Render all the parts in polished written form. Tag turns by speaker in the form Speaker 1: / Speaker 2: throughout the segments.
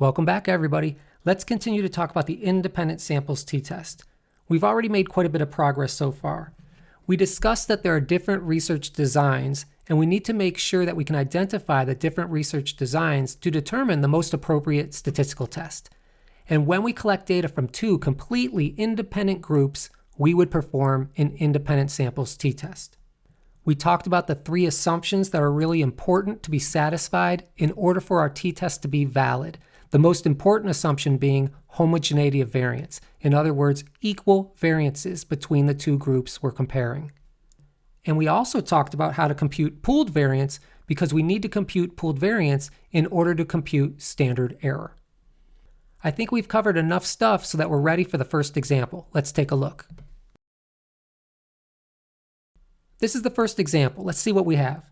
Speaker 1: Welcome back, everybody. Let's continue to talk about the independent samples t-test. We've already made quite a bit of progress so far. We discussed that there are different research designs, and we need to make sure that we can identify the different research designs to determine the most appropriate statistical test. And when we collect data from two completely independent groups, we would perform an independent samples t-test. We talked about the three assumptions that are really important to be satisfied in order for our t-test to be valid. The most important assumption being homogeneity of variance. In other words, equal variances between the two groups we're comparing. And we also talked about how to compute pooled variance because we need to compute pooled variance in order to compute standard error. I think we've covered enough stuff so that we're ready for the first example. Let's take a look. This is the first example. Let's see what we have.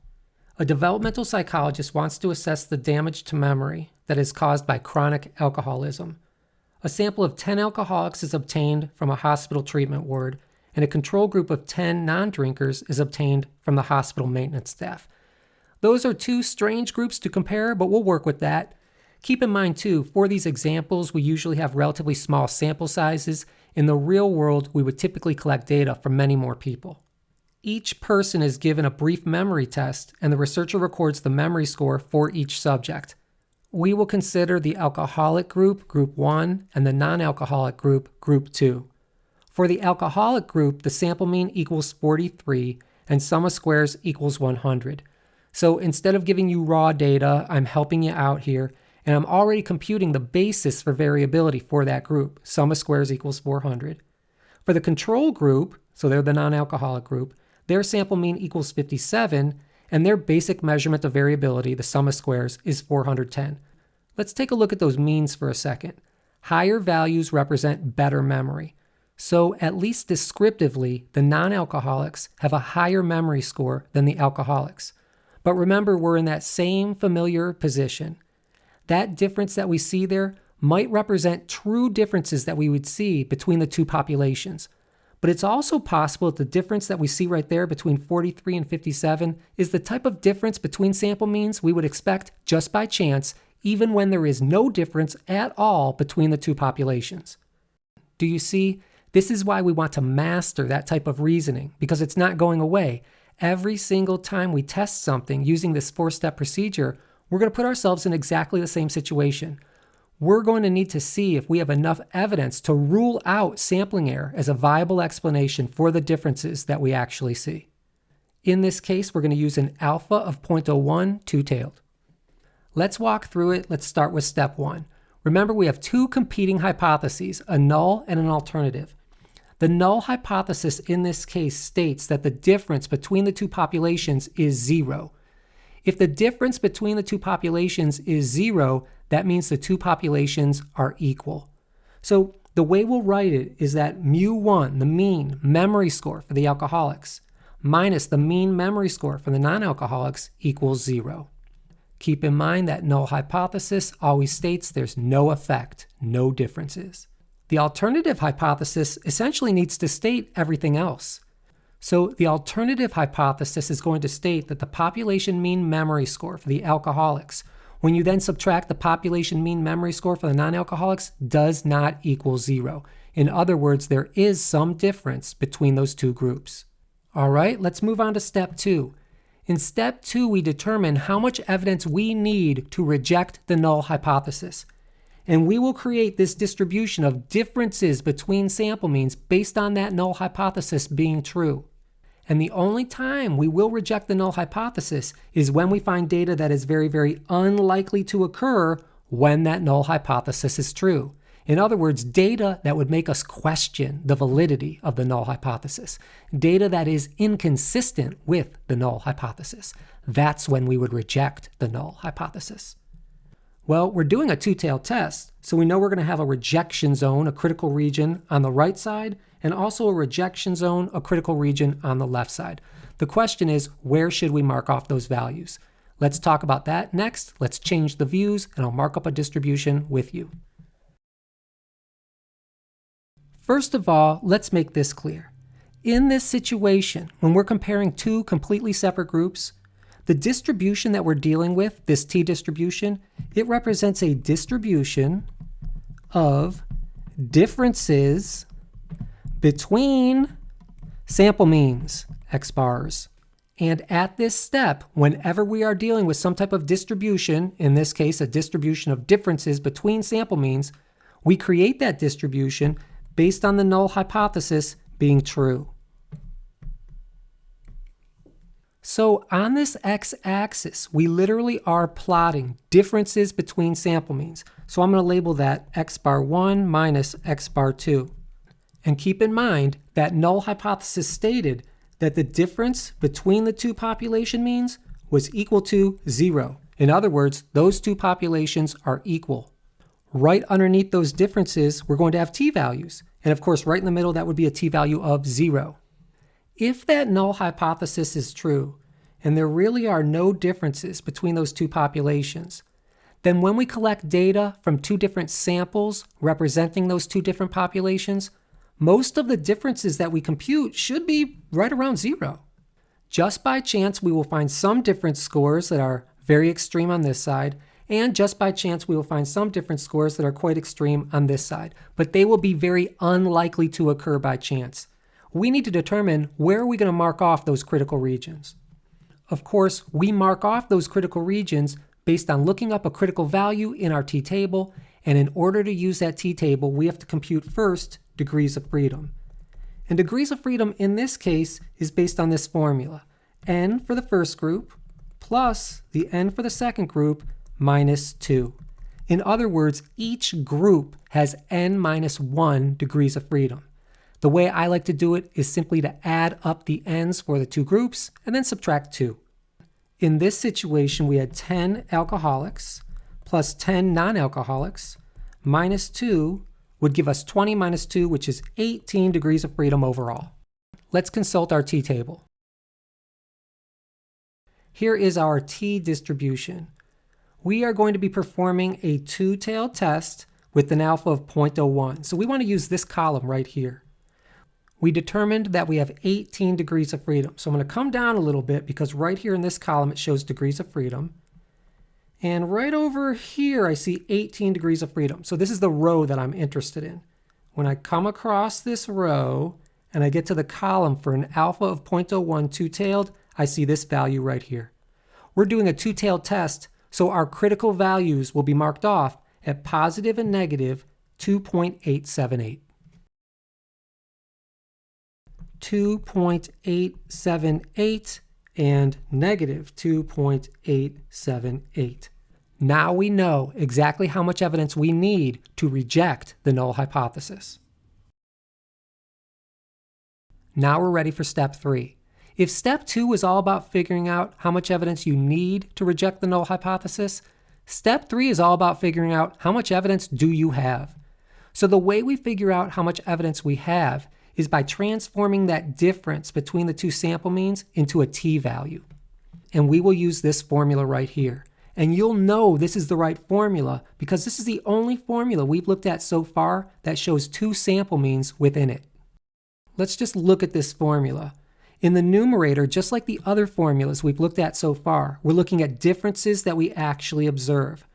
Speaker 1: A developmental psychologist wants to assess the damage to memory that is caused by chronic alcoholism. A sample of 10 alcoholics is obtained from a hospital treatment ward, and a control group of 10 non-drinkers is obtained from the hospital maintenance staff. Those are two strange groups to compare, but we'll work with that. Keep in mind too, for these examples, we usually have relatively small sample sizes. In the real world, we would typically collect data from many more people. Each person is given a brief memory test, and the researcher records the memory score for each subject. We will consider the alcoholic group, group 1, and the non-alcoholic group, group 2. For the alcoholic group, the sample mean equals 43, and sum of squares equals 100. So instead of giving you raw data, I'm helping you out here, and I'm already computing the basis for variability for that group. Sum of squares equals 400. For the control group, so they're the non-alcoholic group, their sample mean equals 57, and their basic measurement of variability, the sum of squares, is 410. Let's take a look at those means for a second. Higher values represent better memory. So at least descriptively, the non-alcoholics have a higher memory score than the alcoholics. But remember, we're in that same familiar position. That difference that we see there might represent true differences that we would see between the two populations. But it's also possible that the difference that we see right there between 43 and 57 is the type of difference between sample means we would expect just by chance, even when there is no difference at all between the two populations. Do you see? This is why we want to master that type of reasoning, because it's not going away. Every single time we test something using this four-step procedure, we're going to put ourselves in exactly the same situation. We're going to need to see if we have enough evidence to rule out sampling error as a viable explanation for the differences that we actually see. In this case, we're going to use an alpha of 0.01 two-tailed. Let's walk through it. Let's start with step 1. Remember, we have two competing hypotheses, a null and an alternative. The null hypothesis in this case states that the difference between the two populations is 0. If the difference between the two populations is 0, that means the two populations are equal. So the way we'll write it is that mu1, the mean memory score for the alcoholics, minus the mean memory score for the non-alcoholics equals 0. Keep in mind that null hypothesis always states there's no effect, no differences. The alternative hypothesis essentially needs to state everything else. So the alternative hypothesis is going to state that the population mean memory score for the alcoholics, when you then subtract the population mean memory score for the non-alcoholics, does not equal 0. In other words, there is some difference between those two groups. All right, let's move on to step 2. In step 2, we determine how much evidence we need to reject the null hypothesis. And we will create this distribution of differences between sample means based on that null hypothesis being true. And the only time we will reject the null hypothesis is when we find data that is very, very unlikely to occur when that null hypothesis is true. In other words, data that would make us question the validity of the null hypothesis. Data that is inconsistent with the null hypothesis. That's when we would reject the null hypothesis. Well, we're doing a two-tailed test, so we know we're going to have a rejection zone, a critical region on the right side, and also a rejection zone, a critical region on the left side. The question is, where should we mark off those values? Let's talk about that next. Let's change the views, and I'll mark up a distribution with you. First of all, let's make this clear. In this situation, when we're comparing two completely separate groups, The distribution that we're dealing with, this t-distribution, it represents a distribution of differences between sample means, x bars. And at this step, whenever we are dealing with some type of distribution, in this case a distribution of differences between sample means, we create that distribution based on the null hypothesis being true. So on this x-axis, we literally are plotting differences between sample means. So I'm going to label that x bar 1 minus x bar 2. And keep in mind that null hypothesis stated that the difference between the two population means was equal to 0. In other words, those two populations are equal. Right underneath those differences, we're going to have t-values. And of course, right in the middle, that would be a t-value of 0. If that null hypothesis is true, and there really are no differences between those two populations, then when we collect data from two different samples representing those two different populations, most of the differences that we compute should be right around 0. Just by chance, we will find some difference scores that are very extreme on this side, and just by chance, we will find some difference scores that are quite extreme on this side, but they will be very unlikely to occur by chance. We need to determine where are we going to mark off those critical regions. Of course, we mark off those critical regions based on looking up a critical value in our t-table, and in order to use that t-table, we have to compute first degrees of freedom. And degrees of freedom in this case is based on this formula. N for the first group plus the n for the second group minus 2. In other words, each group has n minus 1 degrees of freedom. The way I like to do it is simply to add up the n's for the two groups and then subtract 2. In this situation, we had 10 alcoholics plus 10 non-alcoholics minus 2 would give us 20 minus 2, which is 18 degrees of freedom overall. Let's consult our t-table. Here is our t-distribution. We are going to be performing a two-tailed test with an alpha of 0.01. So we want to use this column right here. We determined that we have 18 degrees of freedom. So I'm going to come down a little bit because right here in this column it shows degrees of freedom. And right over here I see 18 degrees of freedom. So this is the row that I'm interested in. When I come across this row and I get to the column for an alpha of 0.01 two-tailed, I see this value right here. We're doing a two-tailed test, so our critical values will be marked off at positive and negative 2.878. 2.878 and negative 2.878. Now we know exactly how much evidence we need to reject the null hypothesis. Now we're ready for step 3. If step 2 was all about figuring out how much evidence you need to reject the null hypothesis, step 3 is all about figuring out how much evidence do you have. So the way we figure out how much evidence we have is by transforming that difference between the two sample means into a t-value. And we will use this formula right here. And you'll know this is the right formula because this is the only formula we've looked at so far that shows two sample means within it. Let's just look at this formula. In the numerator, just like the other formulas we've looked at so far, we're looking at differences that we actually observe.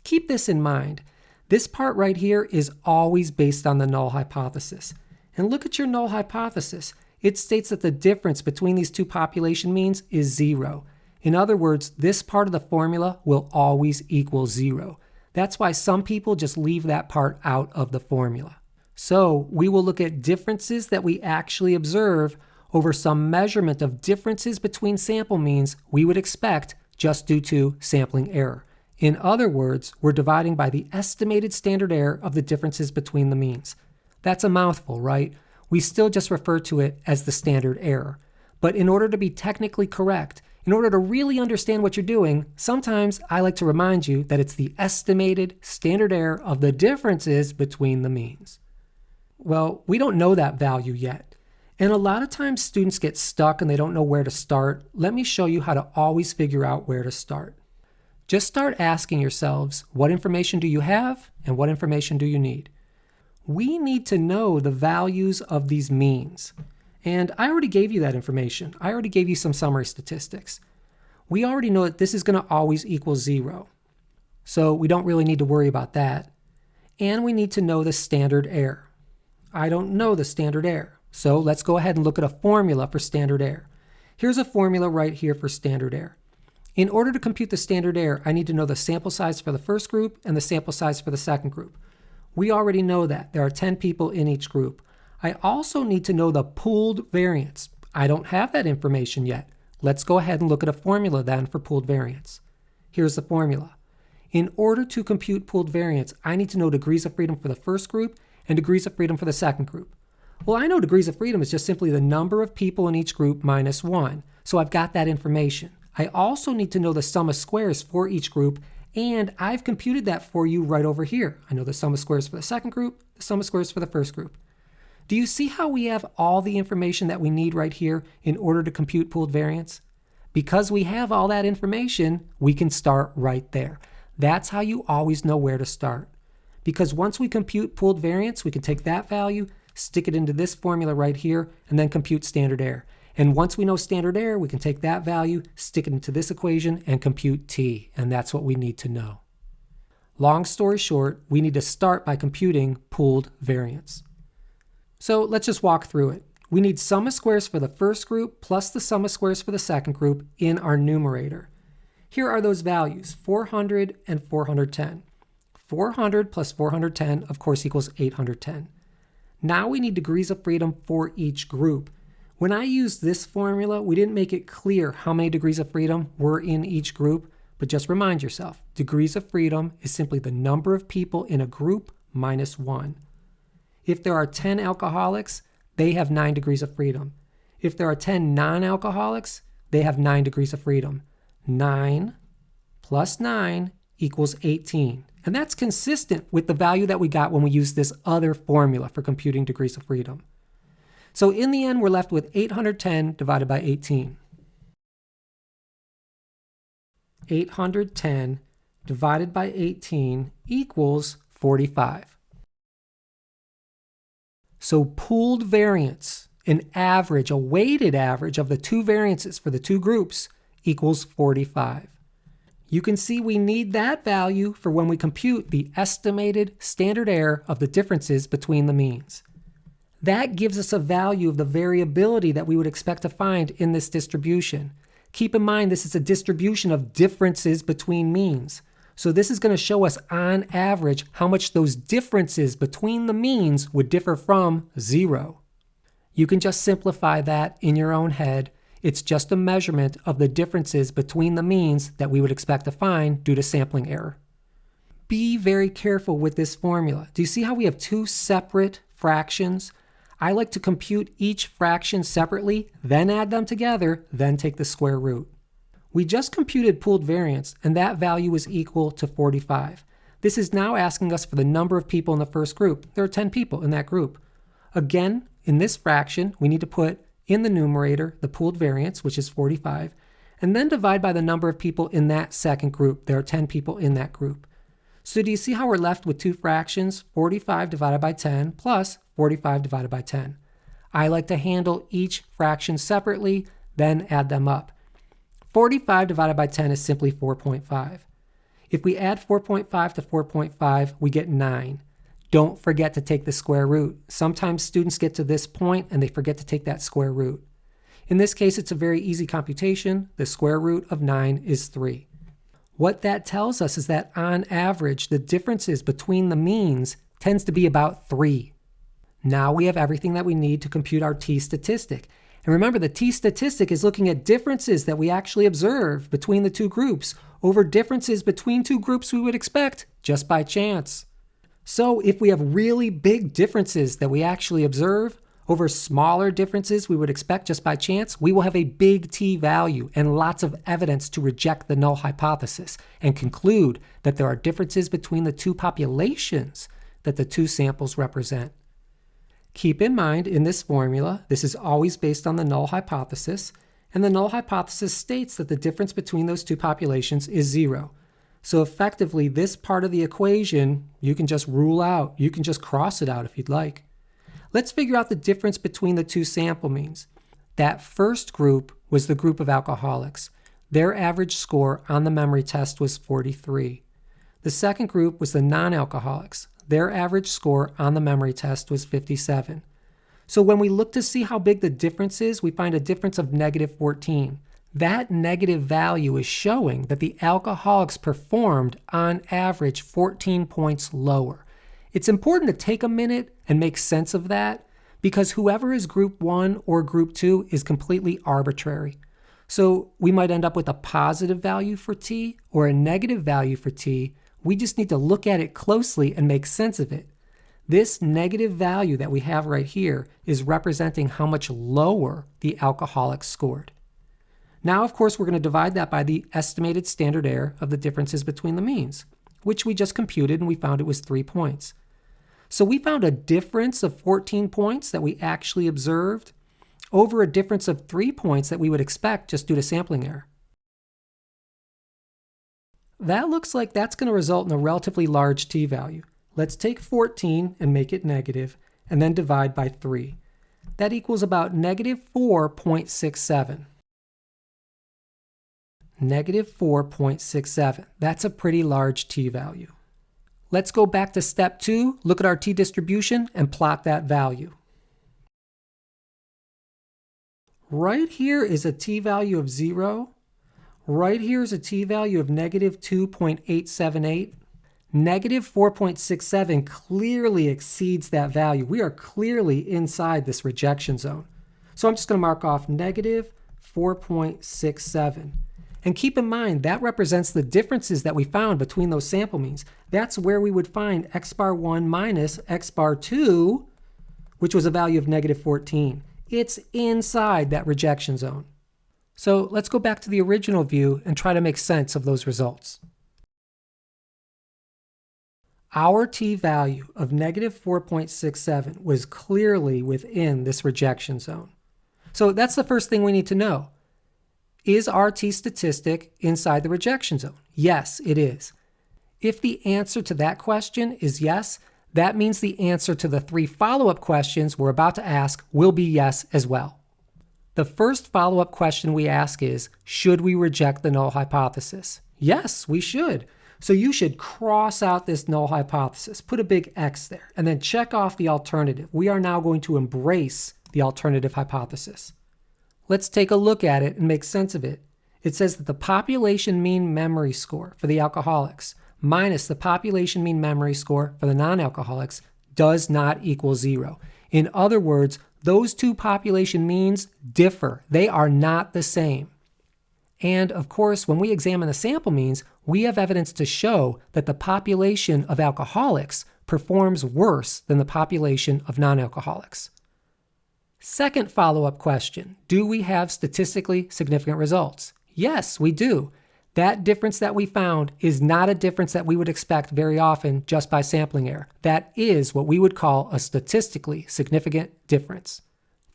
Speaker 1: Keep this in mind. This part right here is always based on the null hypothesis. And look at your null hypothesis. It states that the difference between these two population means is 0. In other words, this part of the formula will always equal 0. That's why some people just leave that part out of the formula. So we will look at differences that we actually observe over some measurement of differences between sample means we would expect just due to sampling error. In other words, we're dividing by the estimated standard error of the differences between the means. That's a mouthful, right? We still just refer to it as the standard error. But in order to be technically correct, in order to really understand what you're doing, sometimes I like to remind you that it's the estimated standard error of the differences between the means. Well, we don't know that value yet. And a lot of times students get stuck and they don't know where to start. Let me show you how to always figure out where to start. Just start asking yourselves, what information do you have and what information do you need? We need to know the values of these means. And I already gave you that information. I already gave you some summary statistics. We already know that this is going to always equal 0. So we don't really need to worry about that. And we need to know the standard error. I don't know the standard error. So let's go ahead and look at a formula for standard error. Here's a formula right here for standard error. In order to compute the standard error, I need to know the sample size for the first group and the sample size for the second group. We already know that. There are 10 people in each group. I also need to know the pooled variance. I don't have that information yet. Let's go ahead and look at a formula then for pooled variance. Here's the formula. In order to compute pooled variance, I need to know degrees of freedom for the first group and degrees of freedom for the second group. Well, I know degrees of freedom is just simply the number of people in each group minus 1. So I've got that information. I also need to know the sum of squares for each group, and I've computed that for you right over here. I know the sum of squares for the second group, the sum of squares for the first group. Do you see how we have all the information that we need right here in order to compute pooled variance? Because we have all that information, we can start right there. That's how you always know where to start. Because once we compute pooled variance, we can take that value, stick it into this formula right here, and then compute standard error. And once we know standard error, we can take that value, stick it into this equation, and compute t. And that's what we need to know. Long story short, we need to start by computing pooled variance. So let's just walk through it. We need sum of squares for the first group plus the sum of squares for the second group in our numerator. Here are those values, 400 and 410. 400 plus 410, of course, equals 810. Now we need degrees of freedom for each group. When I used this formula, we didn't make it clear how many degrees of freedom were in each group, but just remind yourself, degrees of freedom is simply the number of people in a group minus 1. If there are 10 alcoholics, they have 9 degrees of freedom. If there are 10 non-alcoholics, they have 9 degrees of freedom. 9 plus 9 equals 18. And that's consistent with the value that we got when we used this other formula for computing degrees of freedom. So in the end, we're left with 810 divided by 18. 810 divided by 18 equals 45. So pooled variance, an average, a weighted average of the two variances for the two groups equals 45. You can see we need that value for when we compute the estimated standard error of the differences between the means. That gives us a value of the variability that we would expect to find in this distribution. Keep in mind this is a distribution of differences between means. So this is going to show us on average how much those differences between the means would differ from 0. You can just simplify that in your own head. It's just a measurement of the differences between the means that we would expect to find due to sampling error. Be very careful with this formula. Do you see how we have two separate fractions? I like to compute each fraction separately, then add them together, then take the square root. We just computed pooled variance, and that value is equal to 45. This is now asking us for the number of people in the first group. There are 10 people in that group. Again, in this fraction, we need to put in the numerator the pooled variance, which is 45, and then divide by the number of people in that second group. There are 10 people in that group. So do you see how we're left with two fractions, 45 divided by 10 plus 45 divided by 10? I like to handle each fraction separately, then add them up. 45 divided by 10 is simply 4.5. If we add 4.5 to 4.5, we get 9. Don't forget to take the square root. Sometimes students get to this point and they forget to take that square root. In this case, it's a very easy computation. The square root of 9 is 3. What that tells us is that on average, the differences between the means tends to be about 3. Now we have everything that we need to compute our t-statistic. And remember, the t-statistic is looking at differences that we actually observe between the two groups over differences between two groups we would expect just by chance. So if we have really big differences that we actually observe over smaller differences we would expect just by chance, we will have a big T value and lots of evidence to reject the null hypothesis and conclude that there are differences between the two populations that the two samples represent. Keep in mind, in this formula, this is always based on the null hypothesis, and the null hypothesis states that the difference between those two populations is 0. So effectively, this part of the equation, you can just rule out. You can just cross it out if you'd like. Let's figure out the difference between the two sample means. That first group was the group of alcoholics. Their average score on the memory test was 43. The second group was the non-alcoholics. Their average score on the memory test was 57. So when we look to see how big the difference is, we find a difference of negative 14. That negative value is showing that the alcoholics performed on average 14 points lower. It's important to take a minute and make sense of that because whoever is group 1 or group 2 is completely arbitrary. So we might end up with a positive value for T or a negative value for T. We just need to look at it closely and make sense of it. This negative value that we have right here is representing how much lower the alcoholics scored. Now, of course, we're going to divide that by the estimated standard error of the differences between the means, which we just computed and we found it was 3 points. So we found a difference of 14 points that we actually observed over a difference of 3 points that we would expect just due to sampling error. That looks like that's going to result in a relatively large t-value. Let's take 14 and make it negative, and then divide by 3. That equals about negative 4.67. Negative 4.67. That's a pretty large t-value. Let's go back to step 2, look at our t-distribution, and plot that value. Right here is a t-value of 0. Right here is a t-value of negative 2.878. Negative 4.67 clearly exceeds that value. We are clearly inside this rejection zone. So I'm just going to mark off negative 4.67. And keep in mind, that represents the differences that we found between those sample means. That's where we would find x bar 1 minus x bar 2, which was a value of negative 14. It's inside that rejection zone. So let's go back to the original view and try to make sense of those results. Our t-value of negative 4.67 was clearly within this rejection zone. So that's the first thing we need to know. Is our t-statistic inside the rejection zone? Yes, it is. If the answer to that question is yes, that means the answer to the 3 follow-up questions we're about to ask will be yes as well. The first follow-up question we ask is, should we reject the null hypothesis? Yes, we should. So you should cross out this null hypothesis, put a big X there, and then check off the alternative. We are now going to embrace the alternative hypothesis. Let's take a look at it and make sense of it. It says that the population mean memory score for the alcoholics minus the population mean memory score for the non-alcoholics does not equal 0. In other words, those two population means differ. They are not the same. And of course, when we examine the sample means, we have evidence to show that the population of alcoholics performs worse than the population of non-alcoholics. Second follow-up question, do we have statistically significant results? Yes, we do. That difference that we found is not a difference that we would expect very often just by sampling error. That is what we would call a statistically significant difference.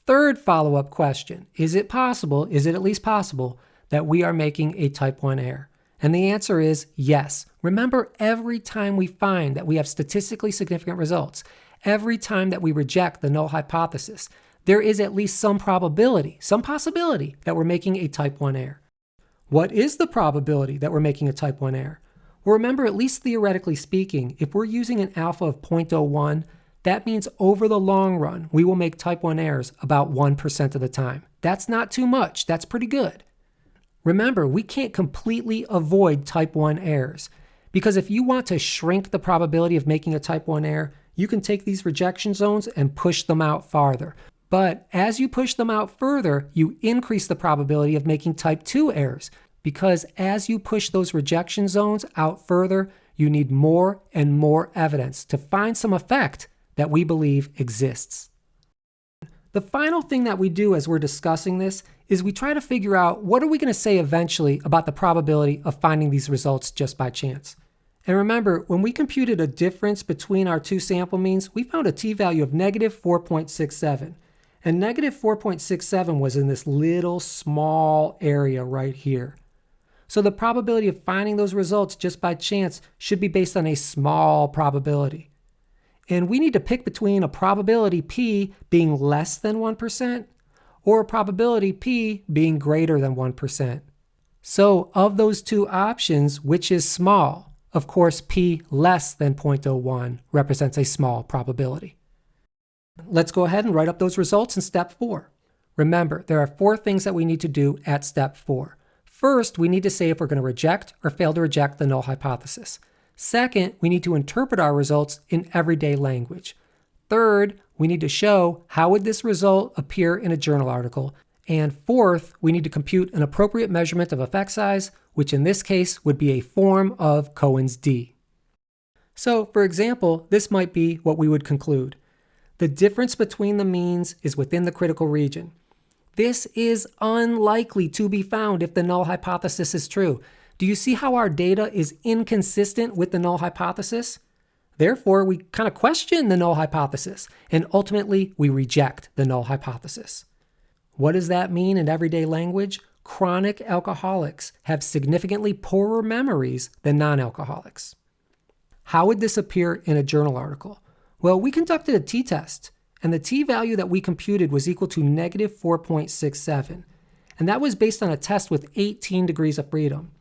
Speaker 1: Third follow-up question, is it at least possible, that we are making a type 1 error? And the answer is yes. Remember, every time we find that we have statistically significant results, every time that we reject the null hypothesis, there is at least some probability, some possibility that we're making a type 1 error. What is the probability that we're making a type 1 error? Well, remember, at least theoretically speaking, if we're using an alpha of 0.01, that means over the long run, we will make type 1 errors about 1% of the time. That's not too much. That's pretty good. Remember, we can't completely avoid type 1 errors because if you want to shrink the probability of making a type 1 error, you can take these rejection zones and push them out farther. But as you push them out further, you increase the probability of making type 2 errors because as you push those rejection zones out further, you need more and more evidence to find some effect that we believe exists. The final thing that we do as we're discussing this is we try to figure out what are we going to say eventually about the probability of finding these results just by chance. And remember, when we computed a difference between our two sample means, we found a t-value of negative 4.67. And negative 4.67 was in this little small area right here. So the probability of finding those results just by chance should be based on a small probability. And we need to pick between a probability P being less than 1% or a probability P being greater than 1%. So of those two options, which is small? Of course, p less than 0.01 represents a small probability. Let's go ahead and write up those results in step 4. Remember, there are 4 things that we need to do at step 4. First, we need to say if we're going to reject or fail to reject the null hypothesis. Second, we need to interpret our results in everyday language. Third, we need to show how would this result appear in a journal article. And fourth, we need to compute an appropriate measurement of effect size, which in this case would be a form of Cohen's d. So, for example, this might be what we would conclude. The difference between the means is within the critical region. This is unlikely to be found if the null hypothesis is true. Do you see how our data is inconsistent with the null hypothesis? Therefore, we kind of question the null hypothesis, and ultimately we reject the null hypothesis. What does that mean in everyday language? Chronic alcoholics have significantly poorer memories than non-alcoholics. How would this appear in a journal article? Well, we conducted a t-test, and the t-value that we computed was equal to negative 4.67, and that was based on a test with 18 degrees of freedom.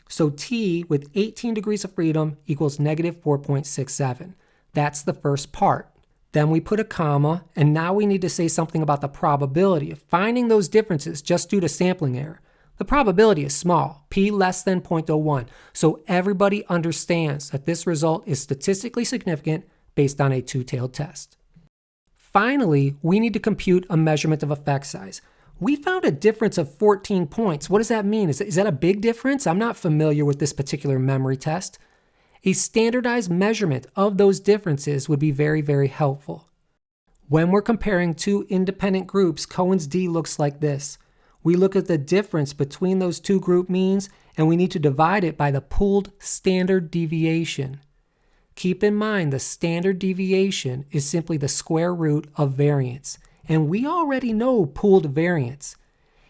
Speaker 1: So t with 18 degrees of freedom equals negative 4.67. That's the first part. Then we put a comma, and now we need to say something about the probability of finding those differences just due to sampling error. The probability is small, p less than 0.01, so everybody understands that this result is statistically significant based on a two-tailed test. Finally, we need to compute a measurement of effect size. We found a difference of 14 points. What does that mean? Is that a big difference? I'm not familiar with this particular memory test. A standardized measurement of those differences would be very, very helpful. When we're comparing two independent groups, Cohen's d looks like this. We look at the difference between those two group means, and we need to divide it by the pooled standard deviation. Keep in mind the standard deviation is simply the square root of variance, and we already know pooled variance.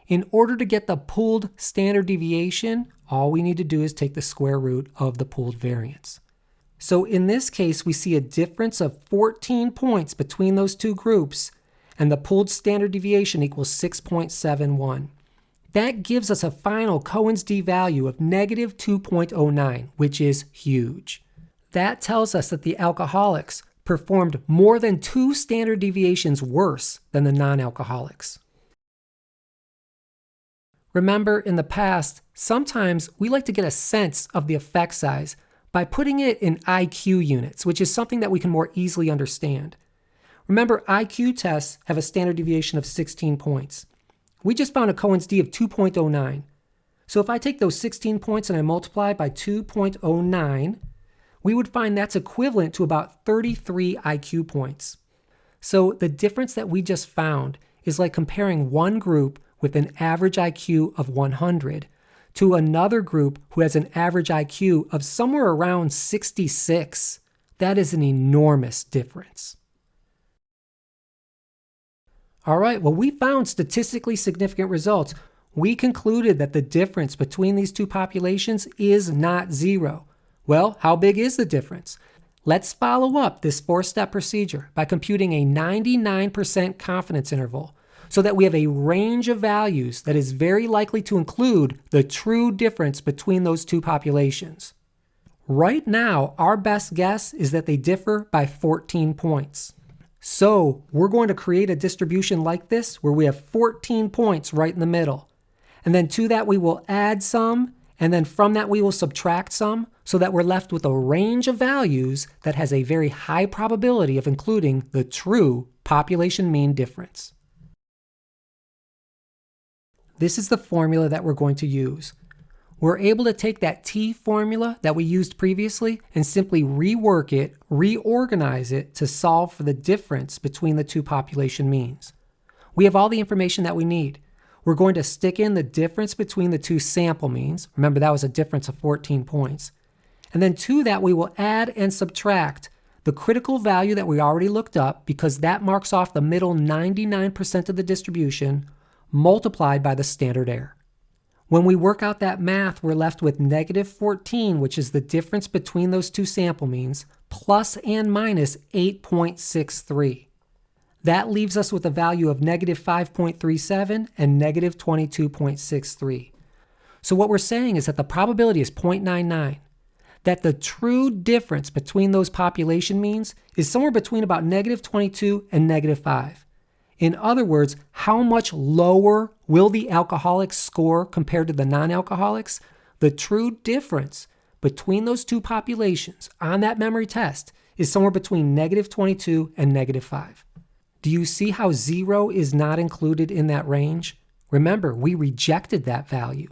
Speaker 1: In order to get the pooled standard deviation, all we need to do is take the square root of the pooled variance. So in this case, we see a difference of 14 points between those two groups, and the pooled standard deviation equals 6.71. That gives us a final Cohen's d value of negative 2.09, which is huge. That tells us that the alcoholics performed more than 2 standard deviations worse than the non-alcoholics. Remember, in the past, sometimes we like to get a sense of the effect size by putting it in IQ units, which is something that we can more easily understand. Remember, IQ tests have a standard deviation of 16 points. We just found a Cohen's d of 2.09. So if I take those 16 points and I multiply by 2.09, we would find that's equivalent to about 33 IQ points. So the difference that we just found is like comparing one group with an average IQ of 100 to another group who has an average IQ of somewhere around 66. That is an enormous difference. All right, well, we found statistically significant results. We concluded that the difference between these two populations is not 0. Well, how big is the difference? Let's follow up this 4-step procedure by computing a 99% confidence interval so that we have a range of values that is very likely to include the true difference between those two populations. Right now, our best guess is that they differ by 14 points. So we're going to create a distribution like this where we have 14 points right in the middle. And then to that we will add some, and then from that we will subtract some, so that we're left with a range of values that has a very high probability of including the true population mean difference. This is the formula that we're going to use. We're able to take that T formula that we used previously and simply rework it, reorganize it to solve for the difference between the two population means. We have all the information that we need. We're going to stick in the difference between the two sample means. Remember, that was a difference of 14 points. And then to that, we will add and subtract the critical value that we already looked up, because that marks off the middle 99% of the distribution, multiplied by the standard error. When we work out that math, we're left with negative 14, which is the difference between those two sample means, plus and minus 8.63. That leaves us with a value of negative 5.37 and negative 22.63. So what we're saying is that the probability is 0.99, that the true difference between those population means is somewhere between about -22 and -5. In other words, how much lower will the alcoholics score compared to the non-alcoholics? The true difference between those two populations on that memory test is somewhere between -22 and -5. Do you see how 0 is not included in that range? Remember, we rejected that value.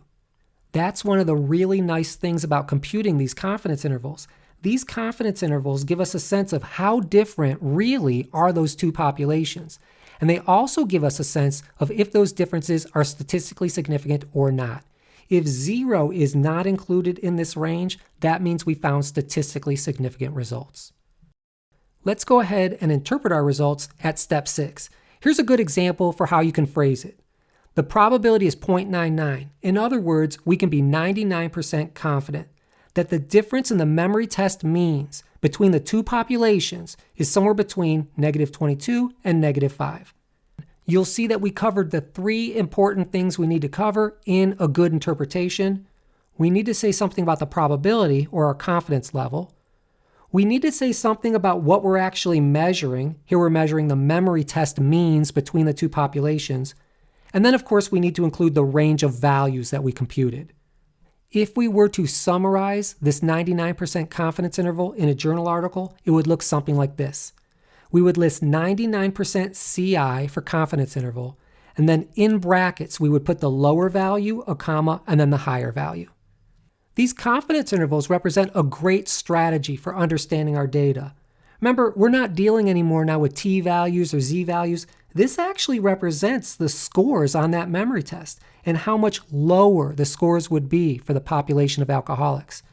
Speaker 1: That's one of the really nice things about computing these confidence intervals. These confidence intervals give us a sense of how different really are those two populations. And they also give us a sense of if those differences are statistically significant or not. If 0 is not included in this range, that means we found statistically significant results. Let's go ahead and interpret our results at step 6. Here's a good example for how you can phrase it. The probability is 0.99. In other words, we can be 99% confident that the difference in the memory test means between the two populations is somewhere between -22 and -5. You'll see that we covered the 3 important things we need to cover in a good interpretation. We need to say something about the probability or our confidence level. We need to say something about what we're actually measuring. Here we're measuring the memory test means between the two populations. And then, of course, we need to include the range of values that we computed. If we were to summarize this 99% confidence interval in a journal article, it would look something like this. We would list 99% CI for confidence interval, and then in brackets, we would put the lower value, a comma, and then the higher value. These confidence intervals represent a great strategy for understanding our data. Remember, we're not dealing anymore now with t values or z values. This actually represents the scores on that memory test and how much lower the scores would be for the population of alcoholics.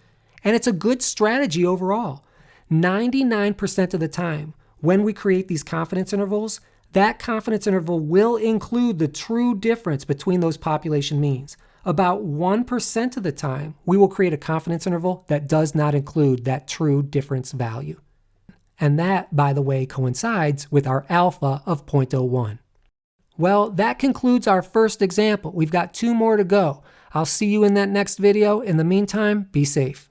Speaker 1: And it's a good strategy overall. 99% of the time, when we create these confidence intervals, that confidence interval will include the true difference between those population means. About 1% of the time, we will create a confidence interval that does not include that true difference value. And that, by the way, coincides with our alpha of 0.01. Well, that concludes our first example. We've got 2 more to go. I'll see you in that next video. In the meantime, be safe.